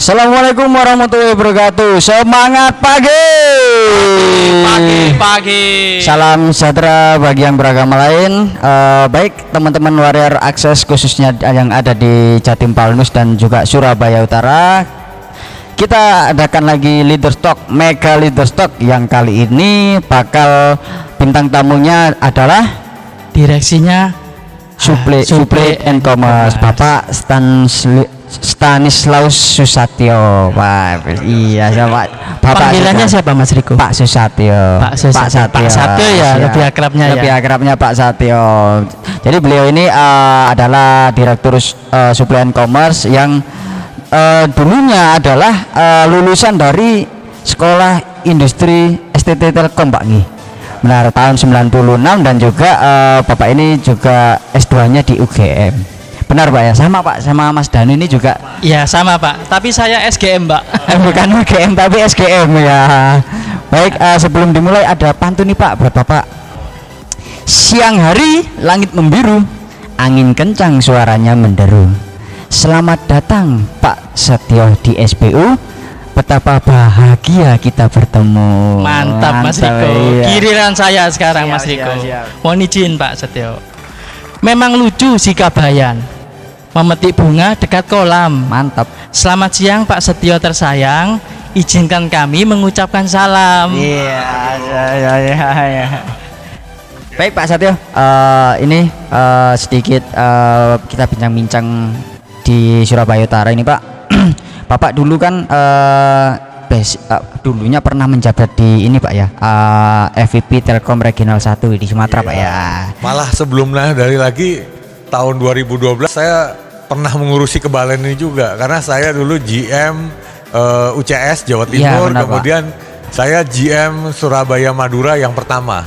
Assalamualaikum warahmatullahi wabarakatuh. Semangat pagi. Pagi. Salam sejahtera bagi yang beragama lain. Baik teman-teman Warrior Akses khususnya yang ada di Jatim Palnus dan juga Surabaya Utara. Kita adakan lagi Leaders Talk, Mega Leaders Talk yang kali ini bakal bintang tamunya adalah Direksinya Supply and Commerce, Bapak Stanislaus Susatyo. Wah, iya Pak. Panggilannya siapa Mas Riko? Pak Susatyo. Pak Satyo ya, lebih akrabnya lebih ya. akrabnya Pak Satyo. Jadi beliau ini adalah Direktur Supply and Commerce yang dulunya adalah lulusan dari Sekolah Industri STT Telkom Pak Ngi. Benar, tahun 96 dan juga Bapak ini juga S2-nya di UGM. Benar Pak ya, sama Pak, sama Mas Danu ini juga. Iya sama Pak, tapi saya SGM Pak. Bukan UGM tapi SGM ya. Baik, sebelum dimulai ada pantun nih Pak buat Bapak. Siang hari langit membiru, angin kencang suaranya menderu. Selamat datang Pak Setio di SPU. Betapa bahagia kita bertemu. Mantap Mas Riko. Iya. Giliran saya sekarang Mas Riko. Mohon izin Pak Setio. Memang lucu si Kabayan. Memetik bunga dekat kolam. Mantap. Selamat siang Pak Setio tersayang. Izinkan kami mengucapkan salam. Iya. Baik Pak Satyo, ini sedikit kita bincang-bincang di Surabaya Utara ini Pak. Bapak dulu kan dulunya pernah menjabat di ini Pak ya, FVP Telkom Regional 1 di Sumatera Pak ya. Malah sebelumnya dari lagi tahun 2012 saya pernah mengurusi kebalen ini juga karena saya dulu GM UCS Jawa Timur, benar, kemudian saya GM Surabaya Madura yang pertama.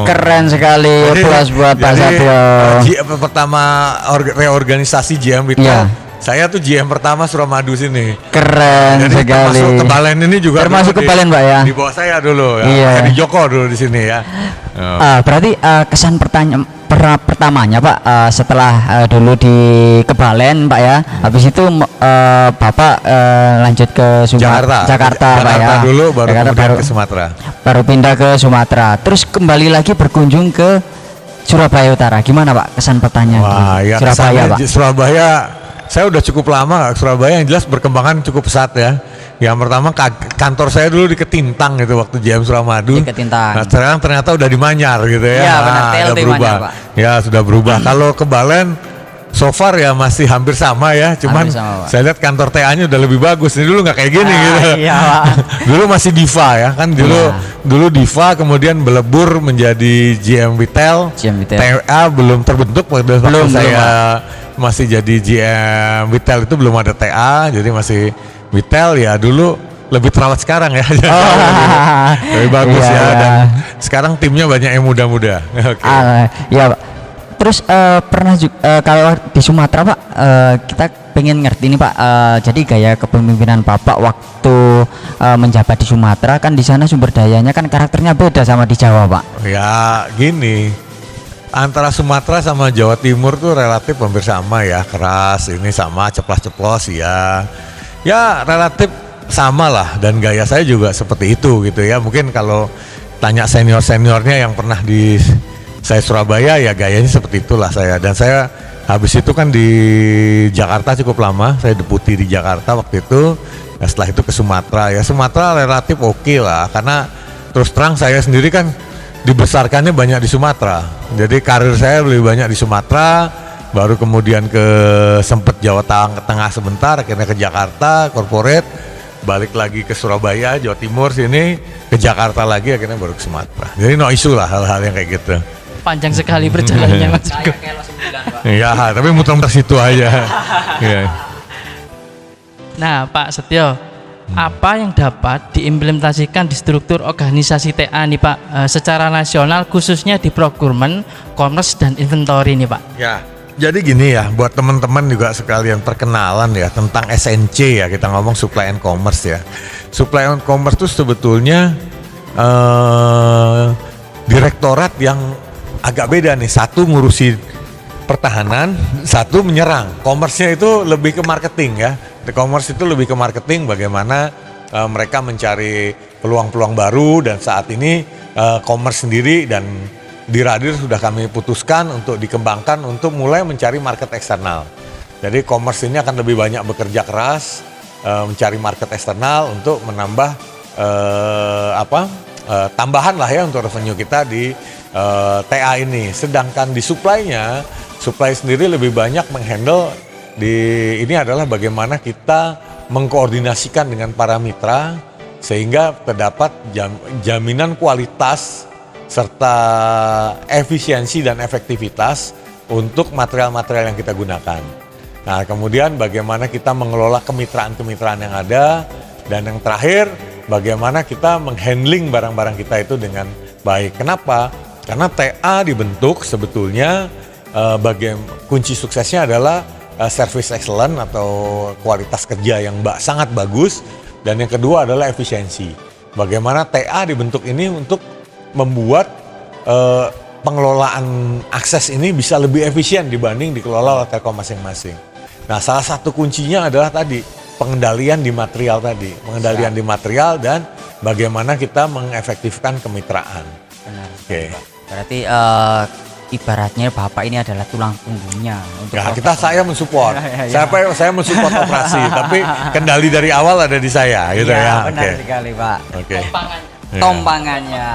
Keren sekali. Plus buat Pak Satyo. GM pertama reorganisasi GM itu. Iya. Saya tuh GM pertama Suramadu sini. Keren Jadi sekali. termasuk kebalen ini juga. Termasuk dulu kebalen Pak ya. Di bawah saya dulu ya. Iya. Saya di Joko dulu di sini ya. Berarti kesan pertamanya Pak setelah dulu di Kebalen Pak ya, habis itu Bapak lanjut ke Jakarta Pak ya. Dulu baru Jakarta kemudian ke Sumatera. Baru pindah ke Sumatera, terus kembali lagi berkunjung ke Surabaya Utara. Gimana Pak kesan pertanyaan? Wah ya Surabaya Pak. Surabaya saya udah cukup lama Surabaya, yang jelas berkembangan cukup pesat ya. Yang pertama kantor saya dulu di Ketintang gitu waktu GM Suramadu. Di Ketintang. Nah sekarang ternyata udah di Manyar gitu ya. Iya benar, udah berubah. Manyar, Pak. Ya sudah berubah. Kalau ke Balen so far ya masih hampir sama ya. Cuman sama, saya lihat kantor TA-nya udah lebih bagus. Ini dulu nggak kayak gini gitu. Iya Pak. Dulu masih Diva ya kan, dulu Diva kemudian melebur menjadi GM Retail. TA belum terbentuk waktu saya masih jadi GM Retail, itu belum ada TA, jadi masih Retail ya. Dulu lebih terawat sekarang ya. Lebih bagus ya. Dan sekarang timnya banyak yang muda-muda. Ya Pak. Terus pernah juga kalau di Sumatera Pak, kita pengen ngerti nih Pak, jadi gaya kepemimpinan Bapak waktu menjabat di Sumatera, kan di sana sumber dayanya kan karakternya beda sama di Jawa Pak. Ya gini, antara Sumatera sama Jawa Timur tuh relatif hampir sama ya, keras ini sama, ceplas-ceplos ya relatif sama lah, dan gaya saya juga seperti itu gitu ya. Mungkin kalau tanya seniornya yang pernah di saya Surabaya ya gayanya seperti itulah saya. Dan saya habis itu kan di Jakarta cukup lama, saya deputi di Jakarta waktu itu. Nah, setelah itu ke Sumatera ya, Sumatera relatif oke lah, karena terus terang saya sendiri kan dibesarkannya banyak di Sumatera. Jadi karir saya lebih banyak di Sumatera, baru kemudian ke sempet Jawa Tengah sebentar, akhirnya ke Jakarta corporate, balik lagi ke Surabaya Jawa Timur sini, ke Jakarta lagi, akhirnya baru ke Sumatera. Jadi no isu lah hal-hal yang kayak gitu. Panjang sekali perjalanannya Mas Riko. Iya, tapi muter-muter situ aja. Iya. Nah Pak Setio, apa yang dapat diimplementasikan di struktur organisasi TA nih Pak, secara nasional khususnya di procurement, commerce dan inventory nih Pak? Ya, jadi gini ya, buat teman-teman juga sekalian perkenalan ya tentang SNC ya, kita ngomong supply and commerce ya. Supply and commerce itu sebetulnya direktorat yang agak beda nih, satu ngurusi pertahanan, satu menyerang. Commerce-nya itu lebih ke marketing ya. E-commerce itu lebih ke marketing, bagaimana mereka mencari peluang-peluang baru, dan saat ini commerce sendiri dan di Radir sudah kami putuskan untuk dikembangkan untuk mulai mencari market eksternal. Jadi commerce ini akan lebih banyak bekerja keras mencari market eksternal untuk menambah tambahan lah ya untuk revenue kita di TA ini. Sedangkan di supply-nya, supply sendiri lebih banyak menghandle ini adalah bagaimana kita mengkoordinasikan dengan para mitra sehingga terdapat jaminan kualitas serta efisiensi dan efektivitas untuk material-material yang kita gunakan. Nah, kemudian bagaimana kita mengelola kemitraan-kemitraan yang ada, dan yang terakhir bagaimana kita menghandling barang-barang kita itu dengan baik. Kenapa? Karena TA dibentuk sebetulnya kunci suksesnya adalah service excellent atau kualitas kerja yang sangat bagus, dan yang kedua adalah efisiensi. Bagaimana TA dibentuk ini untuk membuat pengelolaan akses ini bisa lebih efisien dibanding dikelola oleh Telkom masing-masing. Nah, salah satu kuncinya adalah tadi pengendalian di material tadi, pengendalian di material dan bagaimana kita mengefektifkan kemitraan. Benar. Oke. Berarti ibaratnya Bapak ini adalah tulang punggungnya untuk Ya, saya mensupport. Ya. Saya mensupport operasi, tapi kendali dari awal ada di saya gitu ya. Benar Oke. sekali, Pak. Oke. Ya. Tompangannya.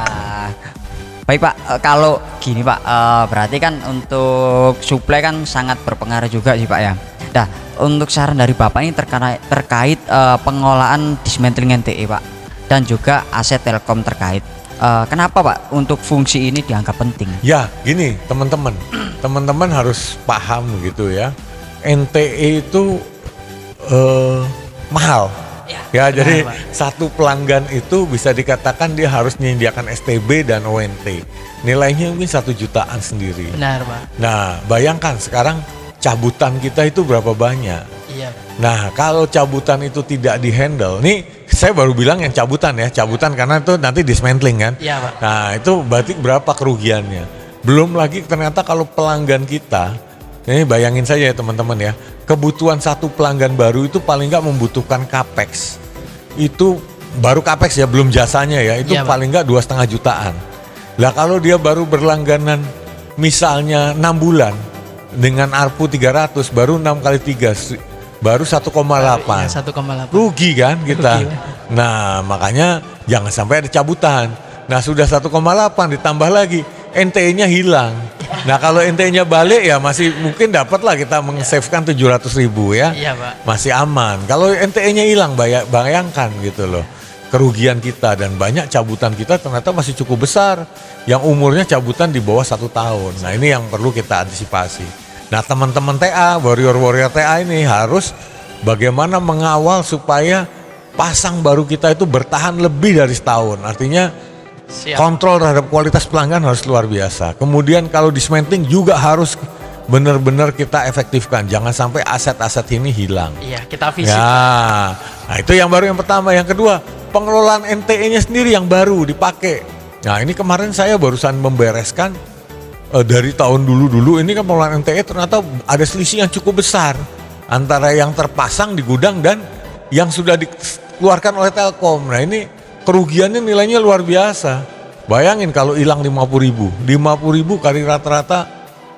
Baik, Pak, kalau gini, Pak, berarti kan untuk supply kan sangat berpengaruh juga sih, Pak ya. Nah, untuk saran dari Bapak ini terkait pengelolaan dismantling NTE, Pak, dan juga aset Telkom terkait. Kenapa, Pak, untuk fungsi ini dianggap penting? Ya, gini teman-teman harus paham gitu ya. NTE itu mahal. Ya, jadi satu pelanggan itu bisa dikatakan dia harus menyediakan STB dan ONT. Nilainya mungkin 1 jutaan sendiri. Benar, Pak. Nah, bayangkan sekarang cabutan kita itu berapa banyak. Iya. Nah, kalau cabutan itu tidak dihandle, nih saya baru bilang yang cabutan karena itu nanti dismantling kan. Iya, Pak. Nah, itu berarti berapa kerugiannya. Belum lagi ternyata kalau pelanggan kita, ini bayangin saja ya teman-teman ya, kebutuhan satu pelanggan baru itu paling nggak membutuhkan capex. Itu baru capex ya, belum jasanya ya, itu Iya, paling nggak 2,5 jutaan. Lah kalau dia baru berlangganan misalnya 6 bulan dengan ARPU 300, baru 6 kali 3 baru 1,8. Iya, 1,8. Rugi kan kita. Rugi. Nah, makanya jangan sampai ada cabutan. Nah, sudah 1,8 ditambah lagi NTE-nya hilang. Nah, kalau NTE-nya balik ya masih mungkin dapat lah kita meng-save-kan 700.000 ya. Iya, Pak. Masih aman. Kalau NTE-nya hilang, bayangkan gitu loh. Kerugian kita, dan banyak cabutan kita ternyata masih cukup besar. Yang umurnya cabutan di bawah 1 tahun. Nah, ini yang perlu kita antisipasi. Nah, teman-teman TA, warrior TA ini harus bagaimana mengawal supaya pasang baru kita itu bertahan lebih dari setahun. Artinya Siap. kontrol terhadap kualitas pelanggan harus luar biasa. Kemudian kalau dismantling juga harus benar-benar kita efektifkan. Jangan sampai aset-aset ini hilang. Iya, kita visi. Ya, nah itu yang baru yang pertama. Yang kedua, pengelolaan NTE-nya sendiri yang baru dipakai. Nah, ini kemarin saya barusan membereskan dari tahun dulu ini kan pengelolaan NTE ternyata ada selisih yang cukup besar antara yang terpasang di gudang dan yang sudah dikeluarkan oleh Telkom. Nah, ini kerugiannya nilainya luar biasa. Bayangin kalau hilang 50.000 kali rata-rata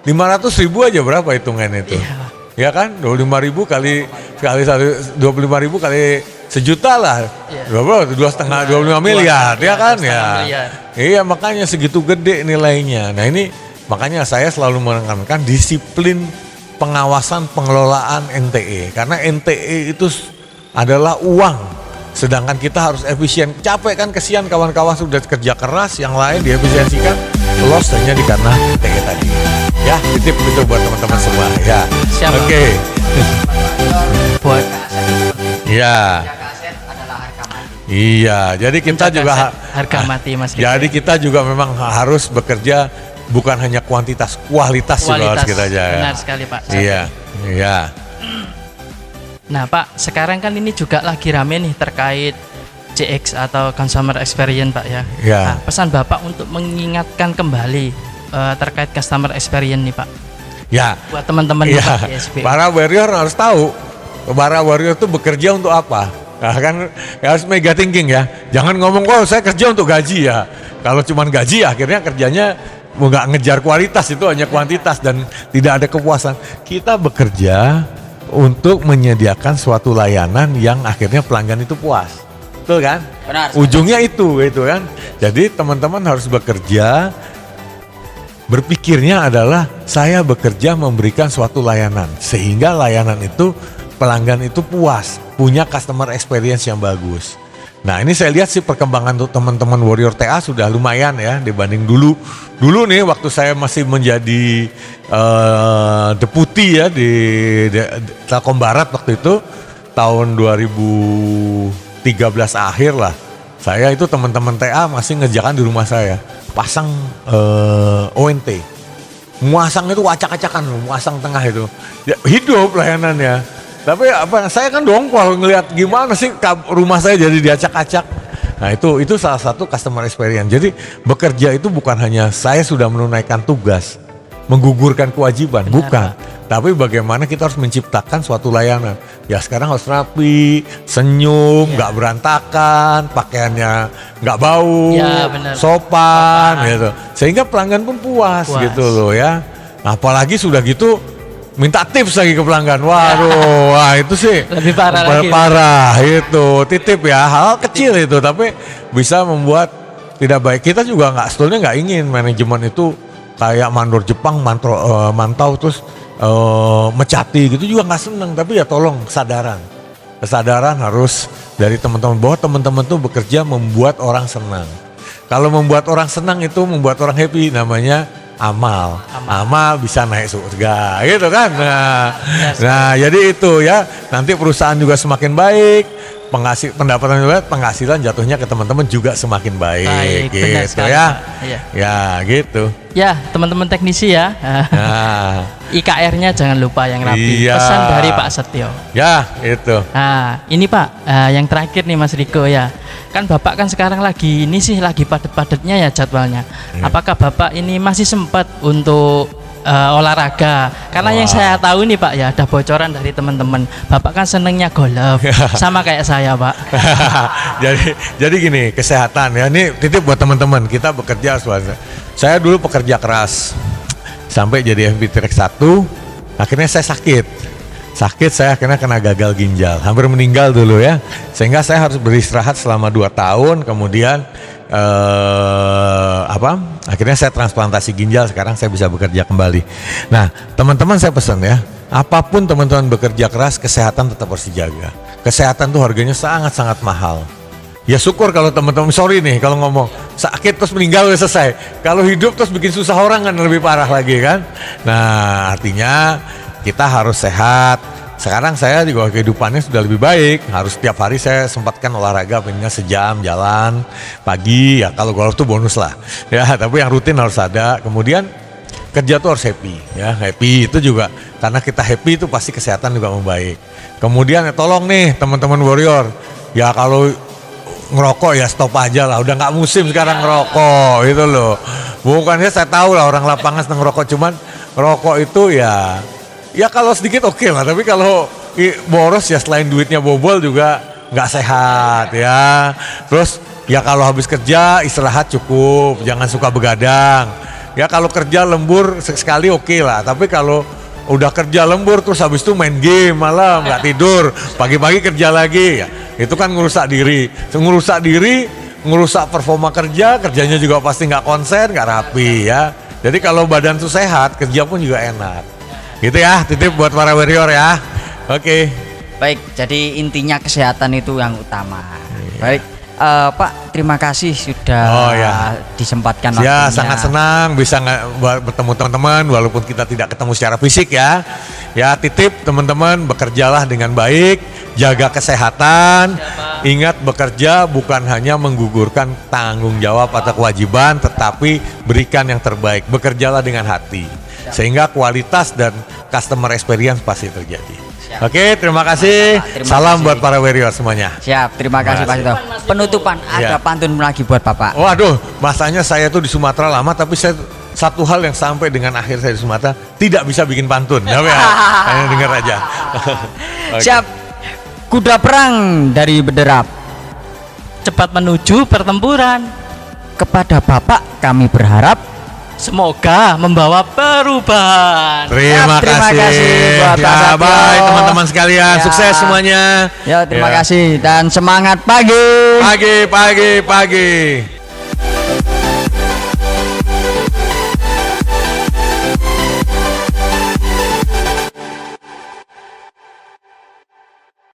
500.000 aja, berapa hitungannya itu? Iya. Ya kan, 25.000 kali 25.000 kali sejuta lah. Iya. Berapa? 25 miliar, ya kan 2,5 ya. miliar. Iya, makanya segitu gede nilainya. Nah, ini makanya saya selalu menekankan disiplin pengawasan pengelolaan NTE, karena NTE itu adalah uang. Sedangkan kita harus efisien. Capek kan, kesian kawan-kawan sudah kerja keras, yang lain diefisiensikan, loss hanya di karena NTE tadi. Ya, titip itu buat teman-teman semua. Ya, Siap. oke. Buat Ya, Aset adalah harga mati. iya. Jadi kita Menjaga juga harga mati, Mas. Jadi kita juga memang harus bekerja bukan hanya kuantitas, kualitas juga harus kita jaga. Benar sekali, Pak. Iya, iya. Nah, Pak, sekarang kan ini juga lagi rame nih terkait CX atau Consumer Experience, Pak ya. Ya. Nah, pesan Bapak untuk mengingatkan kembali terkait Customer Experience nih, Pak. Ya. Buat teman-teman Iya, Bapak di SB. para warrior harus tahu para warrior itu bekerja untuk apa? Nah, kan harus mega thinking ya. Jangan ngomong, oh saya kerja untuk gaji ya. Kalau cuma gaji akhirnya kerjanya nggak ngejar kualitas, itu hanya kuantitas dan tidak ada kepuasan. Kita bekerja untuk menyediakan suatu layanan yang akhirnya pelanggan itu puas, betul kan? Benar. Ujungnya itu kan. Jadi teman-teman harus bekerja, berpikirnya adalah saya bekerja memberikan suatu layanan sehingga layanan itu pelanggan itu puas, punya customer experience yang bagus. Nah ini saya lihat sih perkembangan untuk teman-teman Warrior TA sudah lumayan ya dibanding dulu. Dulu nih waktu saya masih menjadi deputi ya di Telkom Barat waktu itu tahun 2013 akhir lah. Saya itu teman-teman TA masih ngerjakan di rumah saya pasang ONT. Muasang itu acak-acakan, muasang tengah itu. Ya, hidup layanannya. Tapi saya kan dongkol ngelihat gimana sih rumah saya jadi diacak-acak. Nah itu salah satu customer experience. Jadi bekerja itu bukan hanya saya sudah menunaikan tugas, menggugurkan kewajiban, Benar, bukan. Pak. Tapi bagaimana kita harus menciptakan suatu layanan. Ya sekarang harus rapi, senyum, nggak berantakan, pakaiannya nggak bau, Ya, benar. sopan gitu. Sehingga pelanggan pun puas gitu loh ya. Apalagi sudah gitu minta tips lagi ke pelanggan. Waduh, wah itu sih Lebih parah lagi. parah itu. Titip ya, hal kecil itu tapi bisa membuat tidak baik. Kita juga sebetulnya nggak ingin manajemen itu kayak mandor Jepang mantau terus mecati gitu, juga nggak seneng. Tapi ya tolong kesadaran harus dari teman-teman bahwa teman-teman tuh bekerja membuat orang senang. Kalau membuat orang senang itu membuat orang happy, namanya amal bisa naik surga gitu kan. Nah jadi itu ya, nanti perusahaan juga semakin baik, pendapatan juga, penghasilan jatuhnya ke teman-teman juga semakin baik benar gitu sekali, ya. Pak. Iya. Ya gitu. Ya, teman-teman teknisi ya. Nah, IKR-nya jangan lupa yang rapi. Iya. Pesan dari Pak Setio. ya itu. Nah, ini Pak, yang terakhir nih Mas Riko ya. Kan Bapak kan sekarang lagi padat-padatnya ya jadwalnya. Apakah Bapak ini masih sempat untuk olahraga? Karena yang saya tahu nih Pak ya, ada bocoran dari teman-teman. Bapak kan senengnya golf, sama kayak saya Pak. jadi gini, kesehatan ya, ini titip buat teman-teman, kita bekerja harus. Saya dulu pekerja keras sampai jadi FB Track 1, akhirnya saya sakit, saya akhirnya kena gagal ginjal, hampir meninggal dulu ya, sehingga saya harus beristirahat selama 2 tahun, kemudian akhirnya saya transplantasi ginjal, sekarang saya bisa bekerja kembali. Nah teman-teman saya pesan ya, apapun teman-teman bekerja keras, kesehatan tetap harus dijaga. Kesehatan tuh harganya sangat-sangat mahal. Ya syukur kalau teman-teman, sorry nih kalau ngomong sakit terus meninggal udah selesai. Kalau hidup terus bikin susah orang kan lebih parah lagi kan. Nah artinya kita harus sehat. Sekarang saya juga kehidupannya sudah lebih baik. Harus setiap hari saya sempatkan olahraga, minimal sejam jalan pagi. Ya kalau golf tuh bonus lah. Ya tapi yang rutin harus ada. Kemudian kerja tuh harus happy. Ya happy itu juga karena kita happy itu pasti kesehatan juga membaik. Kemudian ya, tolong nih teman-teman Warrior. Ya kalau ngerokok ya stop aja lah, udah nggak musim sekarang ngerokok itu loh. Bukannya saya tahu lah orang lapangan seneng ngerokok, cuman ngerokok itu ya kalau sedikit oke lah, tapi kalau boros ya selain duitnya bobol juga nggak sehat ya. Terus ya kalau habis kerja istirahat cukup, jangan suka begadang. Ya kalau kerja lembur sekali oke lah, tapi kalau udah kerja lembur terus habis itu main game malam nggak tidur, pagi-pagi kerja lagi ya. Itu kan ngerusak diri, ngerusak performa kerjanya juga pasti nggak konsen, nggak rapi ya. Jadi kalau badan tuh sehat, kerja pun juga enak. Gitu ya, titip buat para warrior ya. Oke. Baik, jadi intinya kesehatan itu yang utama. Baik, Pak, terima kasih sudah disempatkan waktunya. Ya, sangat senang bisa bertemu teman-teman walaupun kita tidak ketemu secara fisik ya. Ya, titip teman-teman, bekerjalah dengan baik, jaga kesehatan. Ingat, bekerja bukan hanya menggugurkan tanggung jawab atau kewajiban, tetapi berikan yang terbaik. Bekerjalah dengan hati, sehingga kualitas dan customer experience pasti terjadi. Oke, terima kasih. Salam buat para warrior semuanya. Siap, terima kasih Pak Sito. Penutupan ada pantun lagi buat Bapak. Waduh, masanya saya tuh di Sumatera lama, tapi saya satu hal yang sampai dengan akhir saya di Sumatera tidak bisa bikin pantun. Hanya dengar aja. Oke. Siap. Kuda perang dari Bederap. Cepat menuju pertempuran. Kepada Bapak kami berharap. Semoga membawa perubahan. Terima Terima kasih. kasih buat Pak Ya, Satyo. baik teman-teman sekalian. Ya. Sukses semuanya. Ya, terima Ya. kasih dan semangat pagi. Pagi.